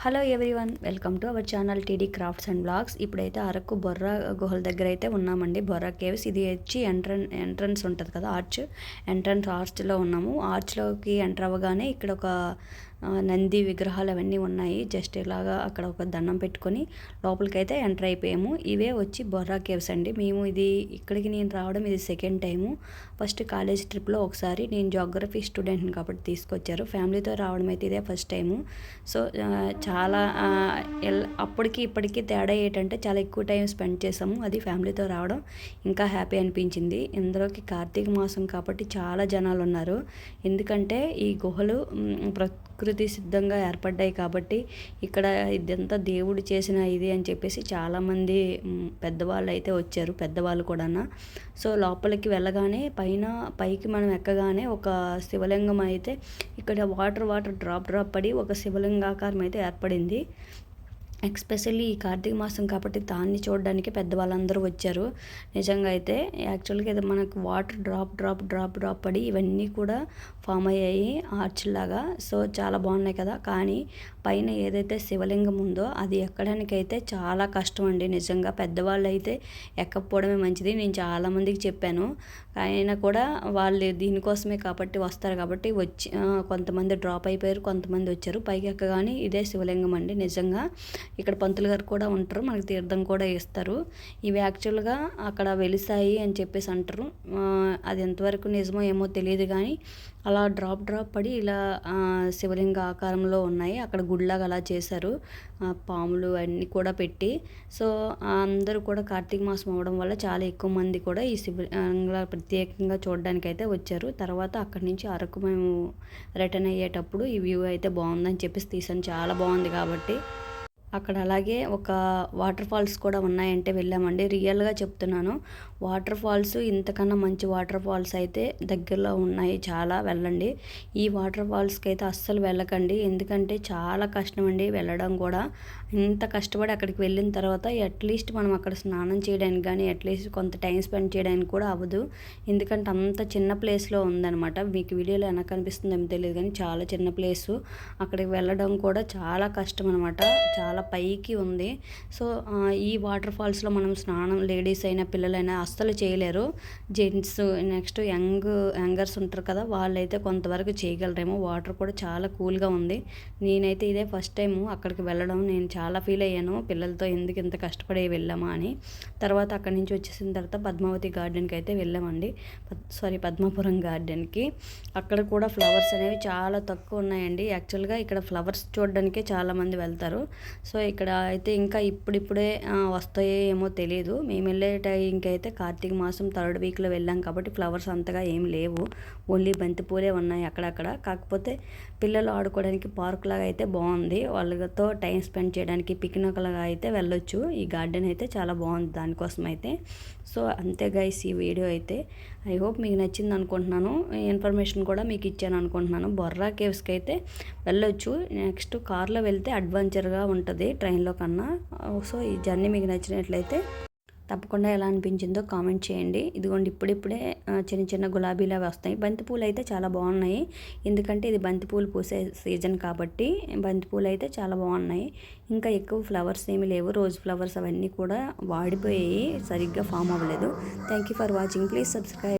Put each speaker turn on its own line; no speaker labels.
Hello everyone, welcome to our channel TD crafts and blogs. ఇప్పుడైతే అరకు బొర్రా గుహల దగ్గర అయితే ఉన్నామండి. బొర్రా కేవ్స్. ఇది వచ్చి ఎంట్రన్స్ ఉంటుంది కదా, ఎంట్రన్స్ ఆర్చ్లో ఉన్నాము. ఆర్చ్లోకి ఎంటర్ అవ్వగానే ఇక్కడ ఒక నంది విగ్రహాలు అవన్నీ ఉన్నాయి. జస్ట్ ఇలాగా అక్కడ ఒక దండం పెట్టుకొని లోపలికైతే ఎంటర్ అయిపోయాము. ఇవే వచ్చి బొర్రా కేవ్స్ అండి. మేము ఇక్కడికి నేను రావడం ఇది సెకండ్ టైము. ఫస్ట్ కాలేజ్ ట్రిప్లో ఒకసారి, నేను జాగ్రఫీ స్టూడెంట్ని కాబట్టి తీసుకొచ్చారు. ఫ్యామిలీతో రావడం అయితే ఇదే ఫస్ట్ టైము. సో చాలా అప్పటికి ఇప్పటికీ తేడా ఏంటంటే చాలా ఎక్కువ టైం స్పెండ్ చేసాము. అది ఫ్యామిలీతో రావడం ఇంకా హ్యాపీ అనిపించింది. ఇందులోకి కార్తీక మాసం కాబట్టి చాలా జనాలు ఉన్నారు. ఎందుకంటే ఈ గుహలు ప్రకృతి సిద్ధంగా ఏర్పడ్డాయి కాబట్టి ఇక్కడ ఇదంతా దేవుడు చేసిన ఇది అని చెప్పేసి చాలామంది పెద్దవాళ్ళు అయితే వచ్చారు, పెద్దవాళ్ళు కూడా. సో లోపలికి వెళ్ళగానే పైకి మనం ఎక్కగానే ఒక శివలింగం అయితే ఇక్కడ వాటర్ డ్రాప్ పడి ఒక శివలింగాకారం అయితే ఏర్పడింది. ఎస్పెషల్లీ ఈ కార్తీక మాసం కాబట్టి దాన్ని చూడడానికి పెద్దవాళ్ళందరూ వచ్చారు. నిజంగా అయితే యాక్చువల్గా ఇది మనకు వాటర్ డ్రాప్ పడి ఇవన్నీ కూడా ఫామ్ అయ్యాయి ఆర్చ్ లాగా. సో చాలా బాగున్నాయి కదా. కానీ పైన ఏదైతే శివలింగం ఉందో అది ఎక్కడానికైతే చాలా కష్టం అండి. నిజంగా పెద్దవాళ్ళు అయితే ఎక్కకపోవడమే మంచిది. నేను చాలామందికి చెప్పాను, అయినా కూడా వాళ్ళు దీనికోసమే కాబట్టి వస్తారు కాబట్టి వచ్చి కొంతమంది డ్రాప్ అయిపోయారు, కొంతమంది వచ్చారు. పైకి ఎక్కగానే ఇదే శివలింగం అండి. నిజంగా ఇక్కడ పంతులు గారు కూడా ఉంటారు, మనకి తీర్థం కూడా ఇస్తారు. ఇవి యాక్చువల్గా అక్కడ వెలిసాయి అని చెప్పేసి అంటారు. అది ఎంతవరకు నిజమో ఏమో తెలియదు, కానీ అలా డ్రాప్ పడి ఇలా శివలింగ ఆకారంలో ఉన్నాయి. అక్కడ గుడిలాగా అలా చేశారు, పాములు అన్నీ కూడా పెట్టి. సో అందరూ కూడా కార్తీక మాసం అవ్వడం వల్ల చాలా ఎక్కువ మంది కూడా ఈ శివలింగ ప్రత్యేకంగా చూడడానికి అయితే వచ్చారు. తర్వాత అక్కడి నుంచి అరకు మేము రిటర్న్ అయ్యేటప్పుడు ఈ వ్యూ అయితే బాగుందని చెప్పేసి తీసాను. చాలా బాగుంది కాబట్టి అక్కడ. అలాగే ఒక వాటర్ ఫాల్స్ కూడా ఉన్నాయంటే వెళ్ళామండి. రియల్గా చెప్తున్నాను, వాటర్ ఫాల్స్ ఇంతకన్నా మంచి వాటర్ ఫాల్స్ అయితే దగ్గరలో ఉన్నాయి చాలా. వెళ్ళండి. ఈ వాటర్ ఫాల్స్కి అయితే అస్సలు వెళ్ళకండి, ఎందుకంటే చాలా కష్టం అండి వెళ్ళడం కూడా. ఇంత కష్టపడి అక్కడికి వెళ్ళిన తర్వాత అట్లీస్ట్ మనం అక్కడ స్నానం చేయడానికి కానీ అట్లీస్ట్ కొంత టైం స్పెండ్ చేయడానికి కూడా అవ్వదు. ఎందుకంటే అంత చిన్న ప్లేస్లో ఉందన్నమాట. మీకు వీడియోలో ఎలా కనిపిస్తుందో ఏమో తెలియదు, కానీ చాలా చిన్న ప్లేసు. అక్కడికి వెళ్ళడం కూడా చాలా కష్టం అనమాట. చాలా పైకి ఉంది. సో ఈ వాటర్ ఫాల్స్లో మనం స్నానం లేడీస్ అయినా పిల్లలైనా అస్సలు చేయలేరు. జెంట్స్ నెక్స్ట్ యంగర్స్ ఉంటారు కదా, వాళ్ళైతే కొంతవరకు చేయగలరేమో. వాటర్ కూడా చాలా కూల్గా ఉంది. నేనైతే ఇదే ఫస్ట్ టైం అక్కడికి వెళ్ళడం. నేను చాలా ఫీల్ అయ్యాను, పిల్లలతో ఎందుకు ఇంత కష్టపడి వెళ్ళామా అని. తర్వాత అక్కడి నుంచి వచ్చేసిన తర్వాత పద్మావతి గార్డెన్కి అయితే వెళ్ళామండి. పద్మాపురం గార్డెన్కి. అక్కడ కూడా ఫ్లవర్స్ అనేవి చాలా తక్కువ ఉన్నాయండి. యాక్చువల్గా ఇక్కడ ఫ్లవర్స్ చూడడానికే చాలామంది వెళ్తారు. సో ఇక్కడ అయితే ఇంకా ఇప్పుడిప్పుడే వస్తాయో ఏమో తెలియదు. మేము వెళ్ళే టైంకి అయితే కార్తీక మాసం థర్డ్ వీక్లో వెళ్ళాం కాబట్టి ఫ్లవర్స్ అంతగా ఏం లేవు, ఓన్లీ బంతిపూలే ఉన్నాయి అక్కడక్కడ. కాకపోతే పిల్లలు ఆడుకోవడానికి పార్క్ లాగా అయితే బాగుంది, వాళ్ళతో టైం స్పెండ్ చేయడానికి పిక్నిక్ లాగా అయితే వెళ్ళొచ్చు. ఈ గార్డెన్ అయితే చాలా బాగుంది దానికోసం అయితే. సో అంతే గైస్, ఈ వీడియో అయితే ఐ హోప్ మీకు నచ్చింది అనుకుంటున్నాను. ఇన్ఫర్మేషన్ కూడా మీకు ఇచ్చాను అనుకుంటున్నాను. బొర్రా కేవ్స్కి అయితే వెళ్ళొచ్చు. నెక్స్ట్ కార్లో వెళ్తే అడ్వెంచర్గా ఉంటుంది ట్రైన్లో కన్నా. సో ఈ జర్నీ మీకు నచ్చినట్లయితే తప్పకుండా ఎలా అనిపించిందో కామెంట్ చేయండి. ఇదిగోండి ఇప్పుడిప్పుడే చిన్న చిన్న గులాబీలు అవి వస్తాయి. బంతిపూలు అయితే చాలా బాగున్నాయి, ఎందుకంటే ఇది బంతిపూలు పూసే సీజన్ కాబట్టి బంతిపూలు అయితే చాలా బాగున్నాయి. ఇంకా ఎక్కువ ఫ్లవర్స్ ఏమి లేవు, రోజ్ ఫ్లవర్స్ అవన్నీ కూడా వాడిపోయాయి, సరిగ్గా ఫామ్ అవ్వలేదు. Thank you for watching. Please subscribe.